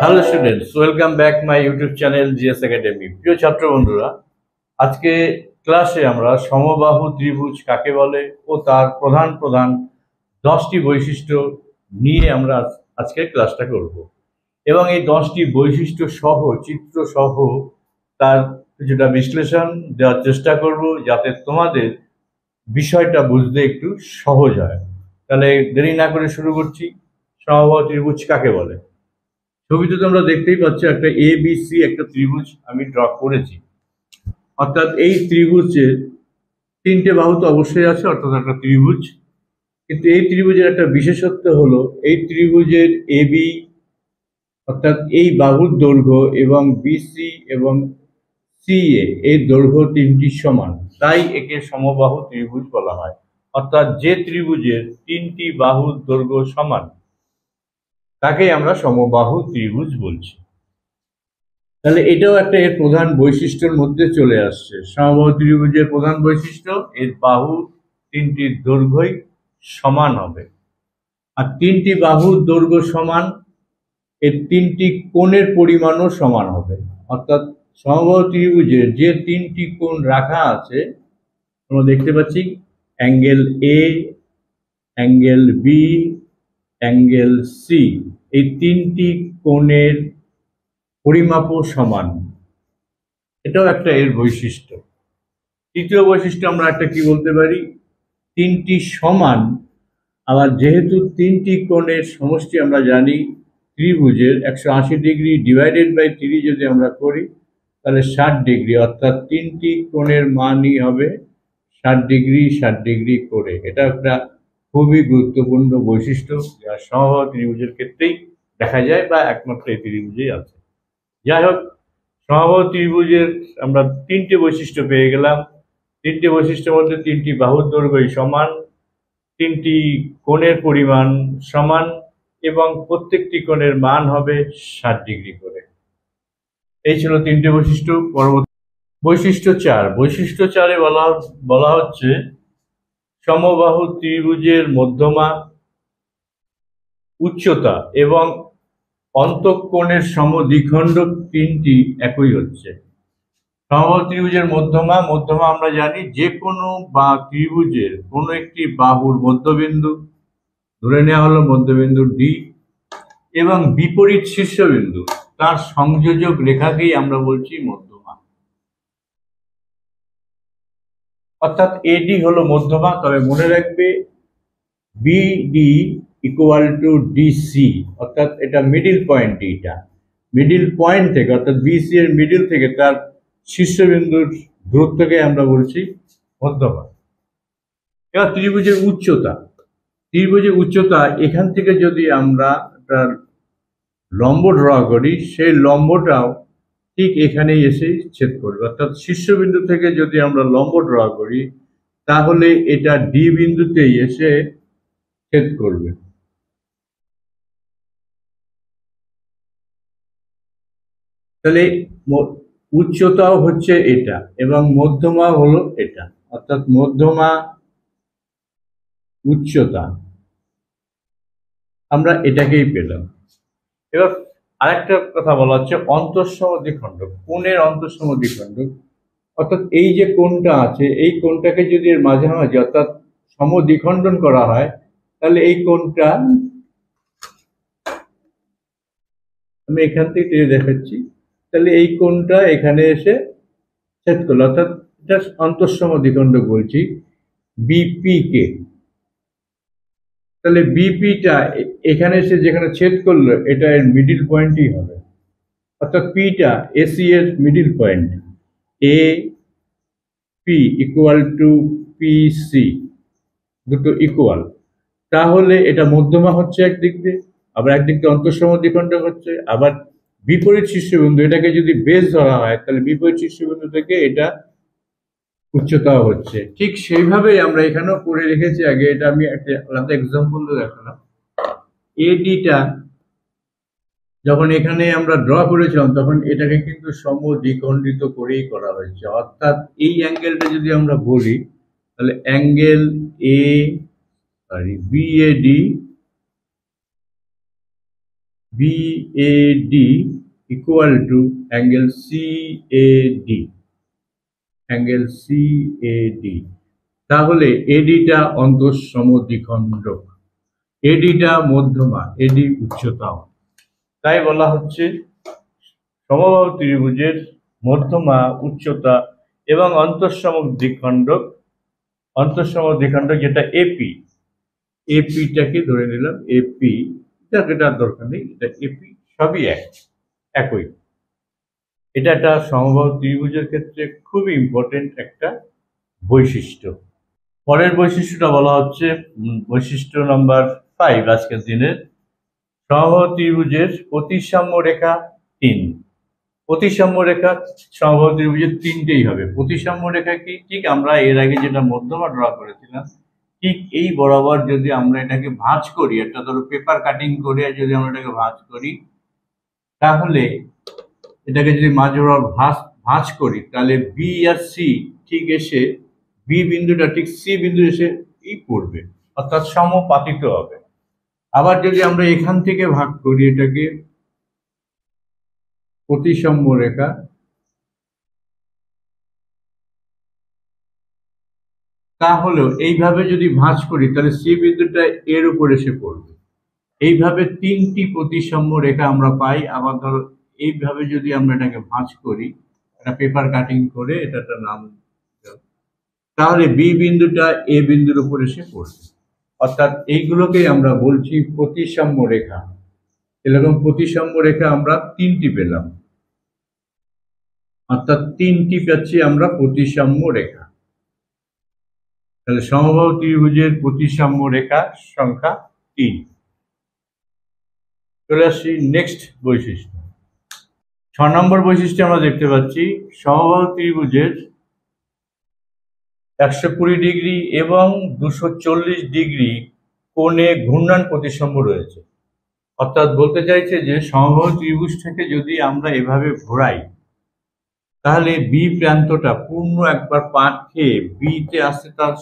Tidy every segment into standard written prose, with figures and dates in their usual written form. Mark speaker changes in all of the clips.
Speaker 1: Hello students, welcome back my YouTube channel GS academy. প্রিয় ছাত্র বন্ধুরা, আজকে ক্লাসে আমরা সমবাহু ত্রিভুজ কাকে বলে ও তার প্রধান প্রধান 10টি বৈশিষ্ট্য নিয়ে আমরা আজকে ক্লাসটা করব এবং এই 10টি বৈশিষ্ট্য সহ চিত্র সহ তার কিছুটা বিশ্লেষণ দেওয়ার চেষ্টা করব, যাতে তোমাদের বিষয়টা বুঝতে একটু সহজ হয়। তাহলে দেরি না করে শুরু করছি। সমবাহু ত্রিভুজ কাকে বলে? ছবিতে তোমরা দেখতেই পাচ্ছ একটা ABC একটা ত্রিভুজ আমি ড্র করেছি। অর্থাৎ এই ত্রিভুজের তিনটে বাহু তো অবশ্যই আছে, অর্থাৎ একটা ত্রিভুজ। কিন্তু এই ত্রিভুজের একটা বিশেষত্ব হলো এই ত্রিভুজের AB অর্থাৎ এই বাহুর দৈর্ঘ্য এবং BC এবং CA এই দৈর্ঘ্য তিনটি সমান, তাই একে সমবাহু ত্রিভুজ বলা হয়। অর্থাৎ যে ত্রিভুজের তিনটি বাহুর দৈর্ঘ্য সমান তাকেই আমরা সমবাহু ত্রিভুজ বলছি। তাহলে এটাও একটা এর প্রধান বৈশিষ্ট্যের মধ্যে চলে আসছে। সমবাহু ত্রিভুজের প্রধান বৈশিষ্ট্য এর বাহু তিনটির দৈর্ঘ্যই সমান হবে, আর তিনটি বাহুর দৈর্ঘ্য সমান, এর তিনটি কোণের পরিমাণও সমান হবে। অর্থাৎ সমবাহু ত্রিভুজের যে তিনটি কোণ রাখা আছে আমরা দেখতে পাচ্ছি, angle A, angle B, angle C, এই তিনটি কোণের পরিমাপও সমান। এটাও একটা এর বৈশিষ্ট্য। তৃতীয় বৈশিষ্ট্য আমরা একটা কি বলতে পারি, তিনটি সমান, আবার যেহেতু তিনটি কোণের সমষ্টি আমরা জানি ত্রিভুজের 180 ডিগ্রি ডিভাইডেড বাই 3 যদি আমরা করি তাহলে 60 ডিগ্রি, অর্থাৎ তিনটি কোণের মানই হবে 60 ডিগ্রি 60 ডিগ্রি করে। এটা একটা খুবই গুরুত্বপূর্ণ বৈশিষ্ট্য, যা সমবাহু ত্রিভুজের ক্ষেত্রেই দেখা যায় বা একমাত্র এই ত্রিভুজেই আছে। যাই হোক, সমবাহু ত্রিভুজের আমরা তিনটে বৈশিষ্ট্য পেয়ে গেলাম। তিনটি বৈশিষ্ট্যের মধ্যে তিনটি বাহুর দৈর্ঘ্যই সমান, তিনটি কোণের পরিমাণ সমান এবং প্রত্যেকটি কোণের মান হবে 60 ডিগ্রি করে। এই ছিল তিনটে বৈশিষ্ট্য। পরবর্তী বৈশিষ্ট্য 4। বৈশিষ্ট্য 4-এ বলা হচ্ছে সমবাহু ত্রিভুজের মধ্যমা, উচ্চতা এবং অন্তঃকোণের সমদ্বিখণ্ডক তিনটি একই হচ্ছে। সমবাহু ত্রিভুজের মধ্যমা আমরা জানি যে কোনো বা ত্রিভুজের কোনো একটি বাহুর মধ্যবিন্দু, ধরে নেওয়া হলো মধ্যবিন্দু D, এবং বিপরীত শীর্ষবিন্দু তার সংযোজক রেখাকেই আমরা বলছি মধ্যমা। অর্থাৎ AD হলো মধ্যমা, তবে মনে রাখবে BD ইকুয়াল টু DC, অর্থাৎ এটা মিডিল পয়েন্ট। এটা মিডিল পয়েন্ট থেকে, অর্থাৎ BC এর মিডিল থেকে তার শীর্ষবিন্দুর দূরত্বকে আমরা বলছি মধ্যমা। এবার ত্রিভুজের উচ্চতা এখান থেকে যদি আমরা তার লম্ব ড্র করি, সেই লম্বটাও ঠিক এখানেই এসে ছেদ করবে। অর্থাৎ শীর্ষবিন্দু থেকে যদি আমরা লম্ব ড্র করি তাহলে এটা D বিন্দুতেই এসে ছেদ করবে। তাহলে উচ্চতাও হচ্ছে এটা এবং মধ্যমা হলো এটা, অর্থাৎ মধ্যমা উচ্চতা আমরা এটাকেই পেলাম। এবার আরেকটা কথা বলা হচ্ছে অন্তঃসম দ্বিখণ্ডক, কোণের অন্তঃসম দ্বিখণ্ডক। অর্থাৎ এই যে কোণটা আছে এই কোণটাকে যদি এর মাঝামাঝি অর্থাৎ সমদ্বিখণ্ডন করা হয় তাহলে এই কোণটা, আমি এখান থেকে টেনে দেখাচ্ছি, তাহলে এই কোণটা এখানে এসে ছেদ করলো, অর্থাৎ এটা অন্তঃসম দ্বিখণ্ডক বলছি বিপি কে। তাহলে বিপিটা এখানে এসে যেখানে ছেদ করলো এটা এর মিডিল পয়েন্টই হবে, অর্থাৎ পিটা এসি এর middle point. A P equal to P, C equal, তাহলে এটা মধ্যমা হচ্ছে একদিক দিয়ে, আবার একদিক দিয়ে অন্তঃসম দ্বিখণ্ডক হচ্ছে। আবার বিপরীত শীর্ষবিন্দু, এটাকে যদি বেস ধরা হয় তাহলে বিপরীত শীর্ষবিন্দু থেকে এটা উচ্চতাও হচ্ছে। ঠিক সেইভাবেই আমরা এখানেও করে রেখেছি আগে, এটা আমি একটা আলাদা এক্সাম্পল দিয়ে দেখালাম। এডিটা যখন এখানে আমরা ড্র করেছিলাম তখন এটাকে কিন্তু সমদ্বিখণ্ডিত করেই করা হয়েছে। অর্থাৎ এই অ্যাঙ্গেলটা যদি আমরা বলি তাহলে angle BAD BAD equal to angle CAD, তাহলে এডিটা অন্তঃসম দ্বিখণ্ডক, এডিটা মধ্যমা, এডি উচ্চতাও, তাই বলা হচ্ছে সমবাহু ত্রিভুজের মধ্যমা, উচ্চতা এবং অন্তঃসম দ্বিখণ্ডক যেটা এপি, এপিটাকে ধরে নিলাম এপি, এটার দরকার নেই, এটা এপি সবই একই। এটা একটা সমবাহু ত্রিভুজের ক্ষেত্রে খুবই ইম্পর্টেন্ট একটা বৈশিষ্ট্য। পরের বৈশিষ্ট্যটা বলা হচ্ছে বৈশিষ্ট্য নাম্বার 5 আজকের দিনের, সমবাহু ত্রিভুজের প্রতিসাম্য রেখা 3। প্রতিসাম্য রেখা সমবাহু ত্রিভুজের তিনটেই হবে। প্রতিসাম্য রেখা কি, ঠিক আমরা এর আগে যেটা মধ্যমা ড্র করেছিলাম ঠিক এই বরাবর যদি আমরা এটাকে ভাঁজ করি, একটা ধরো পেপার কাটিং করে যদি আমরা এটাকে ভাঁজ করি, তাহলে এটাকে যদি মাঝ বরাবর ভাঁজ করি, তাহলে বি আর সি ঠিক এসে, বি বিন্দুটা ঠিক সি বিন্দু এসে পড়বে, অর্থাৎ সমাপতিত হবে। আবার যদি আমরা এখান থেকে ভাগ করি এটাকে প্রতিসাম্য রেখা, তাহলেও এইভাবে যদি ভাঁজ করি তাহলে সি বিন্দুটা এর উপর এসে পড়বে। এইভাবে তিনটি প্রতিসাম্য রেখা আমরা পাই। আবার ধরো এইভাবে যদি আমরা এটাকে ভাঁজ করি, একটা পেপার কাটিং করে এটা একটা নাম, তাহলে বি বিন্দুটা এ বিন্দুর উপর এসে পড়বে। অর্থাৎ এইগুলোকেই আমরা বলছি প্রতিসাম্য রেখা। এরকম প্রতিসাম্য রেখা আমরা তিনটি পেলাম, অর্থাৎ তিনটি পাচ্ছি আমরা প্রতিসাম্য রেখা। তাহলে সমবাহু ত্রিভুজের প্রতিসাম্য রেখা সংখ্যা 3। চলে আসছি নেক্সট বৈশিষ্ট্য। 6 নম্বর বৈশিষ্ট্যে আমরা দেখতে পাচ্ছি সমবাহু ত্রিভুজের 120 ডিগ্রি এবং 240 ডিগ্রি কোণে ঘূর্ণন প্রতিসাম্য রয়েছে। অর্থাৎ বলতে চাইছে যে সমবাহু ত্রিভুজটাকে যদি আমরা এভাবে ঘোরাই, তাহলে বি প্রান্তটা পূর্ণ একবার পাক খেয়ে বিতে আসতে তার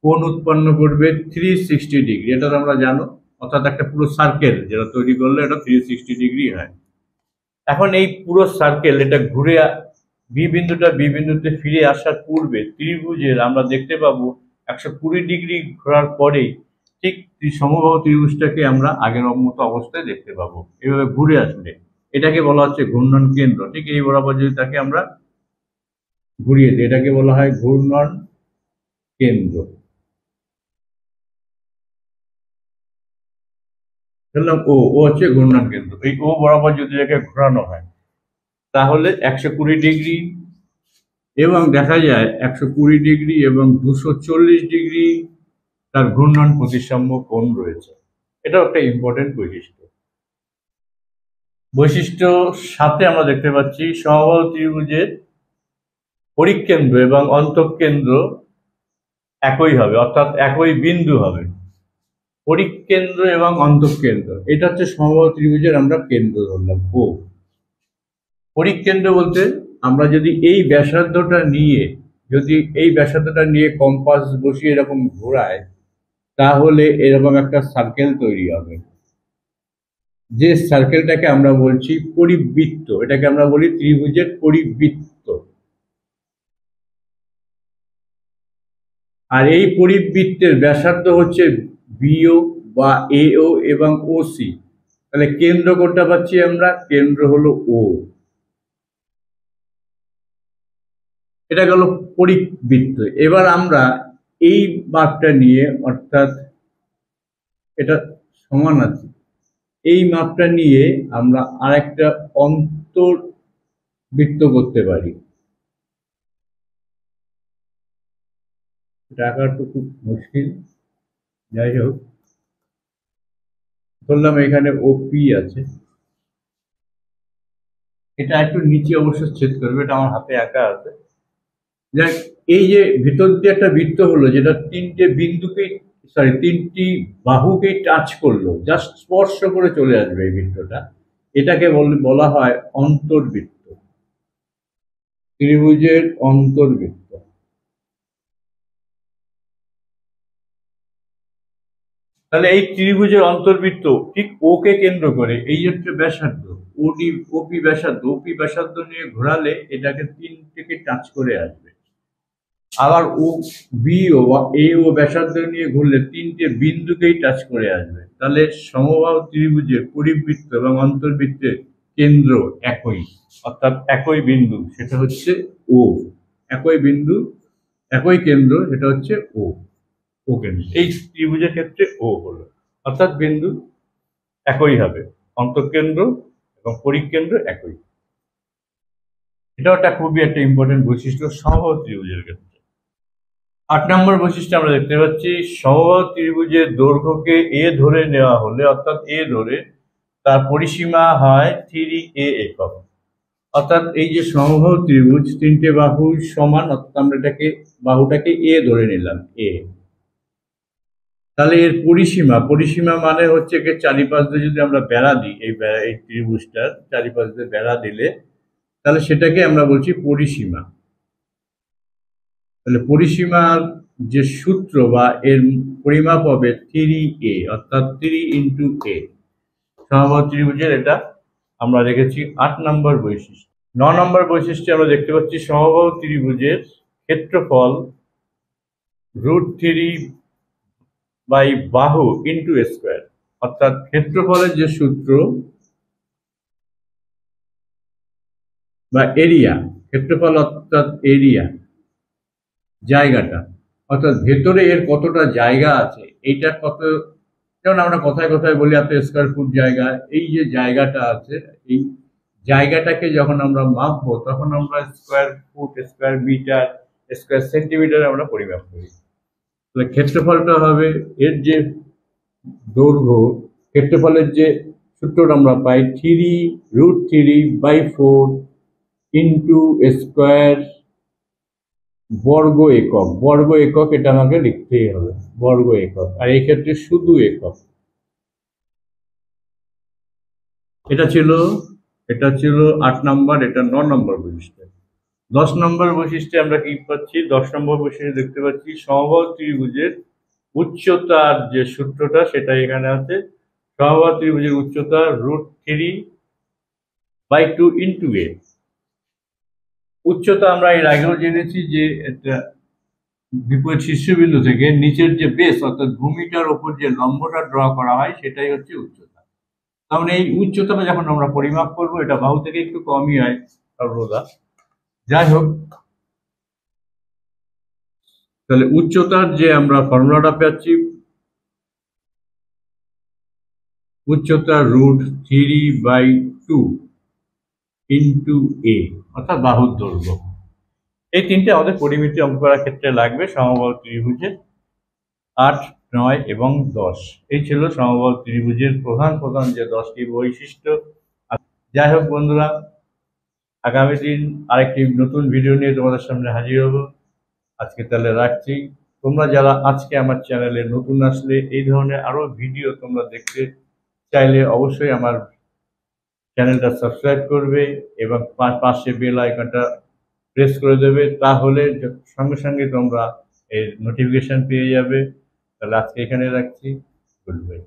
Speaker 1: কোণ উৎপন্ন করবে 360 ডিগ্রি। এটা আমরা জানো, অর্থাৎ একটা পুরো সার্কেল যেটা তৈরি করলে এটা 360 ডিগ্রি হয়। এখন এই পুরো সার্কেল এটা ঘুরে বি বিন্দুতে ফিরে আসার পূর্বে ত্রিভুজের আমরা দেখতে পাবো 120 ডিগ্রি ঘোরার পরেই ঠিক সমবাহু ত্রিভুজটাকে আমরা আগের মতো অবস্থায় দেখতে পাবো। এভাবে ঘুরে আসলে এটাকে বলা হচ্ছে ঘূর্ণন কেন্দ্র। ঠিক এই বরাবর যদি তাকে আমরা ঘুরিয়ে দিই, এটাকে বলা হয় ঘূর্ণন কেন্দ্র। ধরলাম ও হচ্ছে ঘূর্ণন কেন্দ্র। এই ও বরাবর যদি এটাকে ঘোরানো হয়, তাহলে 120 ডিগ্রি এবং দেখা যায় 120 ডিগ্রি এবং 240 ডিগ্রি তার ঘূর্ণন প্রতিসাম্য কোণ রয়েছে। এটাও একটা ইম্পর্টেন্ট বৈশিষ্ট্য। সাথে আমরা দেখতে পাচ্ছি সমবাহু ত্রিভুজের পরিকেন্দ্র এবং অন্তঃকেন্দ্র একই হবে, অর্থাৎ একই বিন্দু হবে। পরিকেন্দ্র এবং অন্তঃকেন্দ্র এটা হচ্ছে সমবাহু ত্রিভুজের আমরা কেন্দ্র ধরলাম ও। পরিকেন্দ্র বলতে আমরা যদি এই ব্যাসার্ধটা নিয়ে কম্পাস বসিয়ে এরকম ঘোরায়, তাহলে এরকম একটা সার্কেল তৈরি হবে, যে সার্কেলটাকে আমরা বলছি পরিবৃত্ত। এটাকে আমরা বলি ত্রিভুজের পরিবৃত্ত। আর এই পরিবৃত্তের ব্যাসার্ধ হচ্ছে বিও বা এও এবং ওসি। তাহলে কেন্দ্র কোনটা পাচ্ছি আমরা? কেন্দ্র হলো ও। এটা গেল পরিবৃত্ত। এবার আমরা এই মাপটা নিয়ে, অর্থাৎ এটা সমান আছে, এই মাপটা নিয়ে আমরা আরেকটা অন্তর্বৃত্ত করতে পারি। এটা আঁকাটা খুব মুশকিল, যাই হোক ধরলাম এখানে ওপি আছে, এটা একটু নিচে অবশ্য ছেদ করবে, এটা আমার হাতে আঁকা আছে। যাক, এই যে ভিতর দিয়ে একটা বৃত্ত হলো যেটা তিনটি বাহুকেই টাচ করলো, জাস্ট স্পর্শ করে চলে আসবে এই বৃত্তটা, এটাকে বলা হয় অন্তর্বৃত্ত, ত্রিভুজের অন্তর্বৃত্ত। তাহলে এই ত্রিভুজের অন্তর্বৃত্ত ঠিক ও কে কেন্দ্র করে এই হচ্ছে ব্যাসার্ধ, ওডি ওপি ব্যাসার্ধ, ওপি ব্যাসার্ধ নিয়ে ঘোরালে এটাকে 3 থেকে টাচ করে আসবে। আবার ও বি ও বা এ ও ব্যাসার্ধ নিয়ে ঘুরলে 3টে বিন্দুকেই টাচ করে আসবে। তাহলে সমবাহু ত্রিভুজের পরিবৃত্ত এবং অন্তর্বৃত্তের কেন্দ্র একই, অর্থাৎ একই বিন্দু, সেটা হচ্ছে ও। একই বিন্দু, একই কেন্দ্র, সেটা হচ্ছে ও। ও কেন্দ্র এই ত্রিভুজের ক্ষেত্রে ও হলো, অর্থাৎ বিন্দু একই হবে, অন্তঃকেন্দ্র এবং পরিকেন্দ্র একই। এটাও একটা খুবই একটা ইম্পর্টেন্ট বৈশিষ্ট্য সমবাহু ত্রিভুজের ক্ষেত্রে। 8 নম্বর বৈশিষ্ট্য আমরা দেখতে পাচ্ছি, সমবাহু ত্রিভুজের দৈর্ঘ্যকে এ ধরে নেওয়া হলে, অর্থাৎ এ ধরে, তার পরিসীমা হয় 3a একক। অর্থাৎ এই যে সমবাহু ত্রিভুজ, 3টে বাহু সমান, অর্থাৎ আমরা বাহুটাকে এ ধরে নিলাম, এ। তাহলে এর পরিসীমা, পরিসীমা মানে হচ্ছে কি, চারিপাশ দিয়ে যদি আমরা বেড়া দিই, এই ত্রিভুজটার চারিপাশ দিয়ে বেড়া দিলে, তাহলে সেটাকে আমরা বলছি পরিসীমা। তাহলে পরিসীমার যে সূত্র বা এর পরিমাপ হবে 3a, অর্থাৎ 3 ইন্টু a। সমবাহু ত্রিভুজের এটা আমরা রেখেছি 8 নম্বর বৈশিষ্ট্য। 9 নম্বর বৈশিষ্ট্যে আমরা দেখতে পাচ্ছি সমবাহু ত্রিভুজের ক্ষেত্রফল √3 বাই বাহু ইন্টু স্কোয়ার। অর্থাৎ ক্ষেত্রফলের যে সূত্র বা এরিয়া, ক্ষেত্রফল অর্থাৎ এরিয়া, জায়গাটা, অর্থাৎ ভেতরে এর কতটা জায়গা আছে, এইটা কত, যেমন আমরা কথায় কথায় বলি এত স্কোয়ার ফুট জায়গা, এই যে জায়গাটা আছে, এই জায়গাটাকে যখন আমরা মাপবো তখন আমরা square foot, square metre, square centimetre আমরা পরিমাপ করি। তাহলে ক্ষেত্রফলটা হবে এর যে দৈর্ঘ্য, ক্ষেত্রফলের যে সূত্রটা আমরা পাই 3√3/4 ইন্টু স্কোয়ার বর্গ একক। বর্গ একক এটা আমাকে লিখতেই হবে, বর্গ একক, আর এই ক্ষেত্রে শুধু একক। এটা ছিল 8 নম্বর, এটা 9 নম্বর বৈশিষ্ট্য। 10 নম্বর বৈশিষ্ট্যে আমরা কি পাচ্ছি? 10 নম্বর বৈশিষ্ট্যে দেখতে পাচ্ছি সমবাহু ত্রিভুজের উচ্চতার যে সূত্রটা সেটা এখানে আছে। সমবাহু ত্রিভুজের উচ্চতা √3/2 ইন্টু a। উচ্চতা আমরা এর আগেও জেনেছি যে একটা বিপরীত শীর্ষবিন্দু থেকে নিচের যে বেস, অর্থাৎ ভূমিটার ওপর যে লম্বটা ড্র করা হয় সেটাই হচ্ছে উচ্চতা। তাহলে এই উচ্চতাটা যখন আমরা পরিমাপ করব, এটা বাহু থেকে একটু কমই হয় সর্বদা। যাই হোক, তাহলে উচ্চতার যে আমরা ফর্মুলাটা পাচ্ছি, উচ্চতা √3/2 ইন্টু a, অর্থাৎ বাহুর দৈর্ঘ্য। এই তিনটে আমাদের পরিমিতি অঙ্ক করার ক্ষেত্রে লাগবে সমবাহু ত্রিভুজের। 8, 9 এবং 10 এই ছিল সমবাহু ত্রিভুজের প্রধান প্রধান যে 10টি বৈশিষ্ট্য। যাই হোক বন্ধুরা, আগামী দিন আরেকটি নতুন ভিডিও নিয়ে তোমাদের সামনে হাজির হব। আজকে তাহলে রাখছি। তোমরা যারা আজকে আমার চ্যানেলে নতুন আসলে, এই ধরনের আরো ভিডিও তোমরা দেখতে চাইলে অবশ্যই আমার চ্যানেলটা সাবস্ক্রাইব করবে এবং পাশে বেল আইকনটা প্রেস করে দেবে, তাহলে সঙ্গে সঙ্গে তোমরা এর নোটিফিকেশন পেয়ে যাবে। তাহলে আজকে এখানে রাখছি। Good bye.